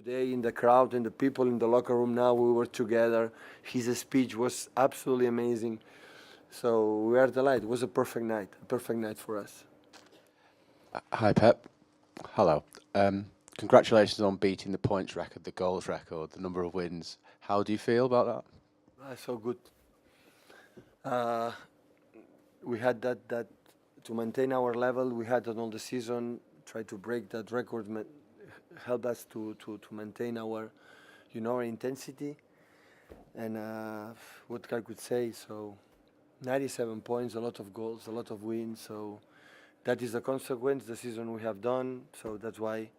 Today in the crowd and the people in the locker room now, we were together. His speech was absolutely amazing. So we are delighted. It was a perfect night for us. Hi, Pep. Hello. Congratulations on beating the points record, the goals record, the number of wins. How do you feel about that? So good. Uh, we had that to maintain our level. We had on all the season, try to break that record, help us to maintain our, our intensity. And what I could say, so 97 points, a lot of goals, a lot of wins. So that is the consequence, the season we have done. So that's why.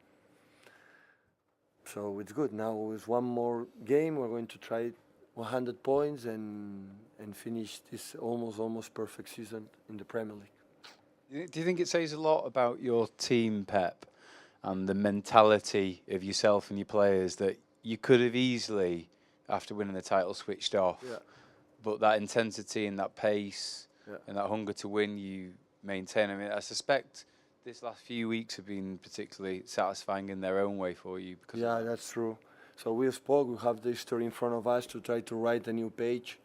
So it's good. Now with one more game, we're going to try 100 points and finish this almost perfect season in the Premier League. Do you think it says a lot about your team, Pep, and the mentality of yourself and your players that you could have easily, after winning the title, switched off? Yeah. But that intensity and that pace Yeah. and that hunger to win, you maintain. I mean, I suspect this last few weeks have been particularly satisfying in their own way for you. Because Yeah, that's true. So we spoke. We have the history in front of us to try to write a new page.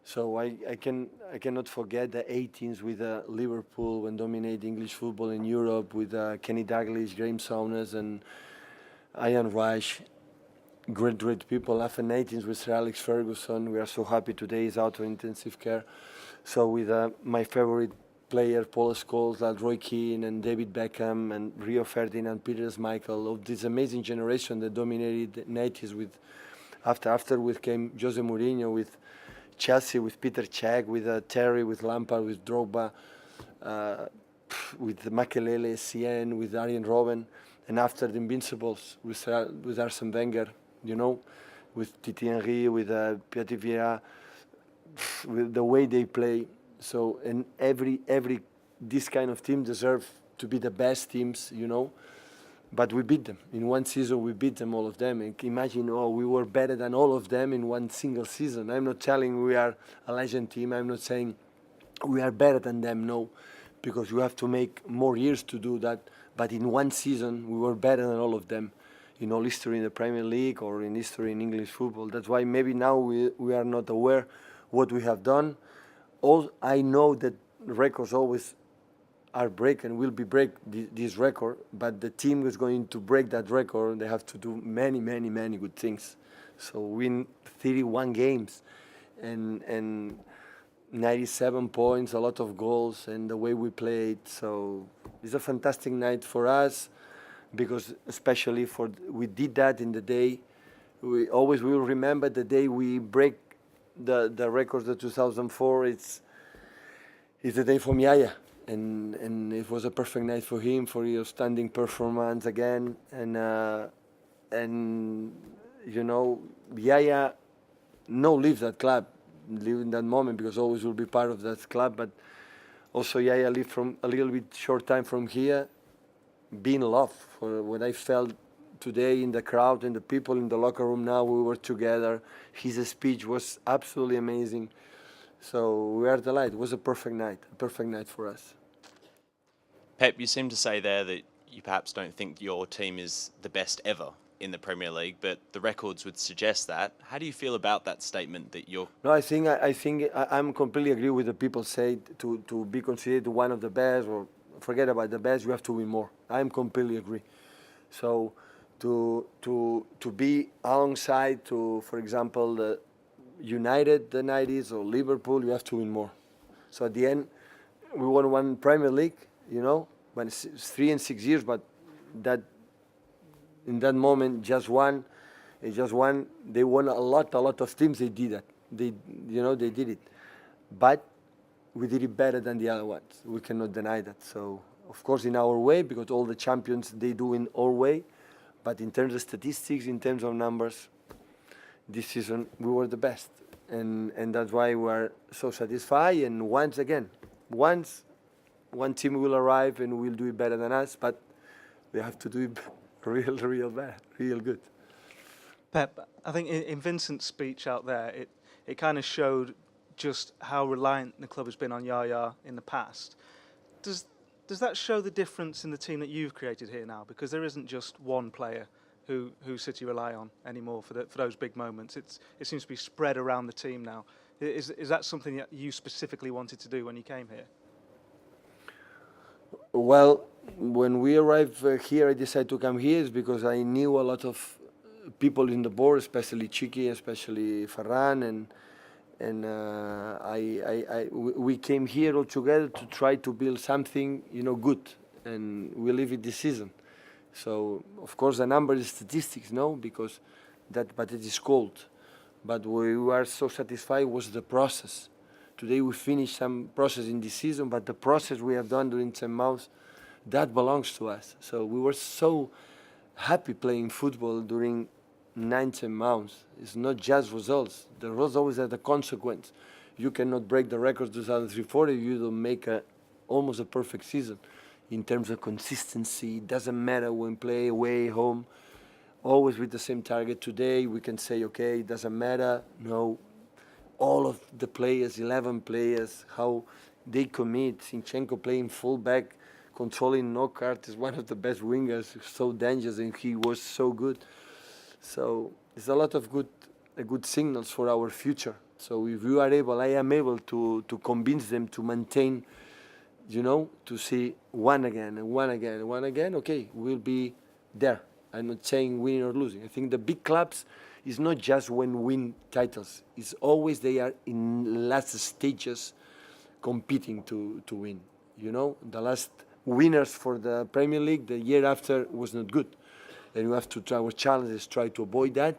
So I cannot forget the 18s with Liverpool when dominated English football in Europe with Kenny Dalglish, Graham Souness, and Ian Rush. Great people. After 18s with Sir Alex Ferguson. We are so happy today he's out of intensive care. So with my favorite player, Paul Scholes, like Roy Keane and David Beckham and Rio Ferdinand, Peter Schmeichel, of this amazing generation that dominated the 90s with after with came Jose Mourinho with Chelsea, with Peter Cech, with Terry, with Lampard, with Drogba, with Makelele, Sien, with Arjen Robben, and after the Invincibles with Arsene Wenger, with Titi Henry, with Piatti Vieira, with the way they play. So, and every this kind of team deserve to be the best teams, But we beat them in one season. We beat them, all of them. And imagine, we were better than all of them in one single season. I'm not telling we are a legend team. I'm not saying we are better than them. No, because you have to make more years to do that. But in one season, we were better than all of them in all history in the Premier League or in history in English football. That's why maybe now we are not aware what we have done. I know that records always are break and will be break this record, but the team is going to break that record. They have to do many good things. So win 31 games and 97 points, a lot of goals, and the way we played. So it's a fantastic night for us because especially we did that in the day. We always will remember the day we break the records of 2004. It's the day from Yaya. And it was a perfect night for him, for his outstanding performance again. And Yaya leaves that club, live in that moment because always will be part of that club. But also Yaya lived from a little bit short time from here, being loved for what I felt today in the crowd and the people in the locker room now. We were together. His speech was absolutely amazing. So we are delighted. It was a perfect night for us. Pep, you seem to say there that you perhaps don't think your team is the best ever in the Premier League, but the records would suggest that. How do you feel about that statement that you're... No, I think I'm completely agree with the people say to be considered one of the best or forget about the best, you have to win more. I'm completely agree. So to be alongside for example, the United, the 90s, or Liverpool, you have to win more. So at the end, we won one Premier League, when it's 3 and 6 years, but that in that moment, just one. They won a lot of teams. They did that. They did it, but we did it better than the other ones. We cannot deny that. So of course, in our way, because all the champions they do in our way, but in terms of statistics, in terms of numbers, this season we were the best, and that's why we are so satisfied. And once one team will arrive and will do it better than us, but we have to do it real bad, real good. Pep, I think in Vincent's speech out there, it kind of showed just how reliant the club has been on Yaya in the past. Does that show the difference in the team that you've created here now? Because there isn't just one player who City rely on anymore for those big moments. It seems to be spread around the team now. Is that something that you specifically wanted to do when you came here? Well, when we arrived here, I decided to come here is because I knew a lot of people in the board, especially Chiki, especially Ferran, and we came here all together to try to build something, good, and we live it this season. So of course the number is statistics, no, because but it is cold. But we were so satisfied was the process. Today we finished some process in this season, but the process we have done during 10 months, that belongs to us. So we were so happy playing football during 9-10 months. It's not just results. The results always have a consequence. You cannot break the records 2003-4 if you don't make almost a perfect season. In terms of consistency, it doesn't matter when play away, home, always with the same target. Today we can say, okay, it doesn't matter. No, all of the players, 11 players, how they commit. Zinchenko playing fullback, controlling knockout, is one of the best wingers, so dangerous, and he was so good. So there's a lot of good signals for our future. So if you are able, I am able to convince them to maintain, to see one again, okay, we'll be there. I'm not saying winning or losing. I think the big clubs is not just when win titles. It's always they are in last stages competing to win. The last winners for the Premier League the year after was not good. And we have to try, our challenge is try to avoid that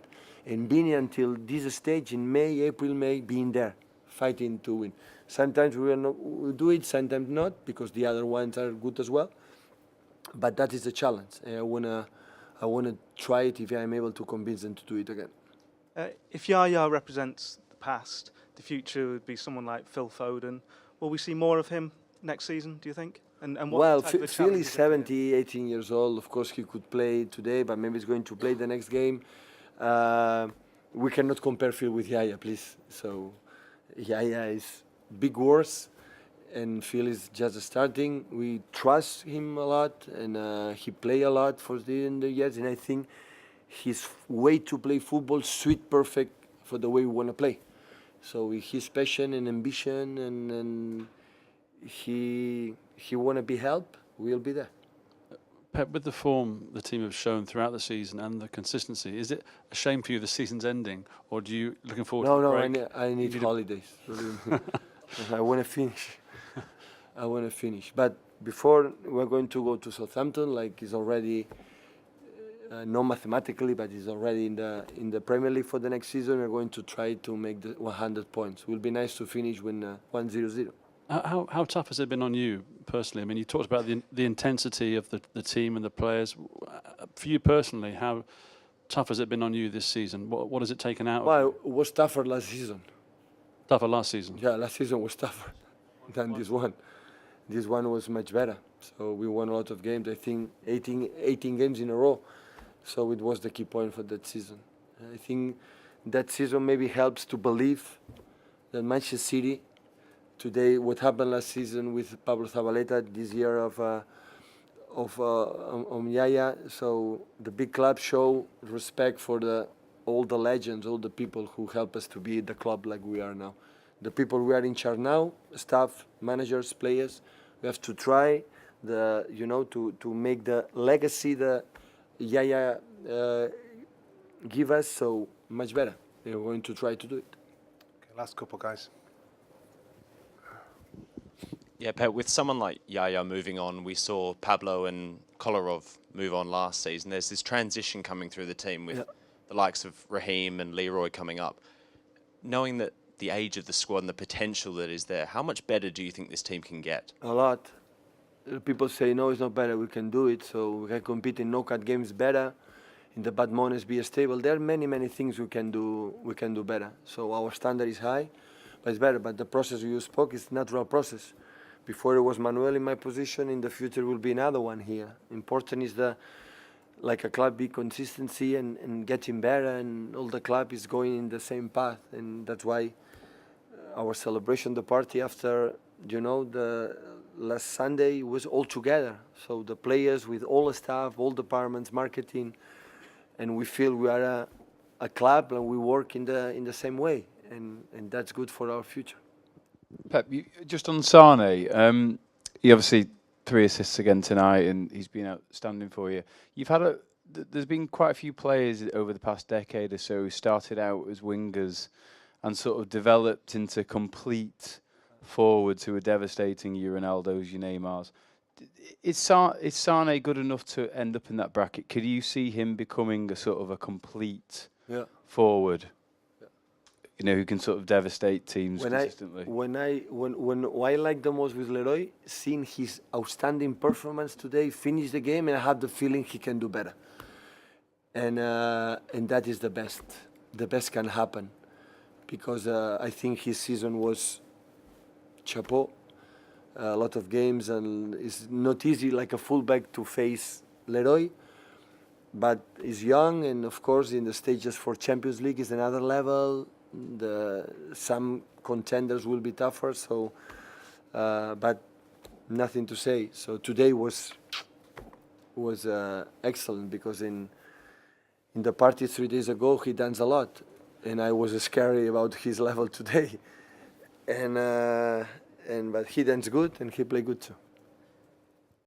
and being until this stage in April, May, being there, fighting to win. Sometimes we'll do it, sometimes not, because the other ones are good as well. But that is the challenge. I wanna try it if I'm able to convince them to do it again. If Yaya represents the past, the future would be someone like Phil Foden. Will we see more of him next season, do you think? And what well, type of Phil challenge is is it for him? 70, 18 years old. Of course, he could play today, but maybe he's going to play the next game. We cannot compare Phil with Yaya, please. So Yaya is big words, and Phil is just starting. We trust him a lot, and he play a lot for the years, and I think his way to play football suits perfect for the way we want to play. So his passion and ambition, and he want to be helped, we'll be there. Pep, with the form the team have shown throughout the season and the consistency, is it a shame for you the season's ending, or do you looking forward to the break? I need holidays. I want to finish. I want to finish. But before we're going to go to Southampton, like it's already not mathematically, but it's already in the Premier League for the next season. We're going to try to make the 100 points. It will be nice to finish with 1-0-0. How tough has it been on you personally? I mean, you talked about the intensity of the team and the players. For you personally, how tough has it been on you this season? What has it taken out of Well, you? it was tougher last season. Tougher last season? Yeah, last season was tougher than this one. This one was much better. So we won a lot of games. I think 18 games in a row. So it was the key point for that season. I think that season maybe helps to believe that Manchester City today, what happened last season with Pablo Zabaleta, this year of Yaya, so the big clubs show respect for all the legends, all the people who help us to be the club like we are now. The people we are in charge now, staff, managers, players, we have to try to make the legacy that Yaya give us so much better. We're going to try to do it. Okay, last couple, guys. Yeah, Pep, with someone like Yaya moving on, we saw Pablo and Kolarov move on last season. There's this transition coming through the team with the likes of Raheem and Leroy coming up. Knowing that the age of the squad and the potential that is there, how much better do you think this team can get? A lot. People say, no, it's not better, we can do it. So we can compete in knockout games better, in the bad moments be stable. There are many, many things we can do better. So our standard is high, but it's better. But the process you spoke is natural process. Before it was Manuel in my position, in the future will be another one here. Important is like a club be consistency and getting better, and all the club is going in the same path. And that's why our celebration, the party after, the last Sunday was all together. So the players with all the staff, all departments, marketing, and we feel we are a club and we work in the same way, and that's good for our future. Pep, just on Sane, he obviously 3 assists again tonight, and he's been outstanding for you. You've had there's been quite a few players over the past decade or so who started out as wingers and sort of developed into complete forwards who are devastating. Your Ronaldos, your Neymars. Is Sane good enough to end up in that bracket? Could you see him becoming a sort of a complete forward? You know, who can sort of devastate teams consistently. What I like the most with Leroy, seeing his outstanding performance today, finish the game, and I have the feeling he can do better. And that is the best. The best can happen, because I think his season was chapeau. A lot of games, and it's not easy like a fullback to face Leroy, but he's young, and of course in the stages for Champions League is another level. Some contenders will be tougher, so but nothing to say. So today was excellent, because in the party 3 days ago he danced a lot, and I was scary about his level today, and but he danced good and he played good too.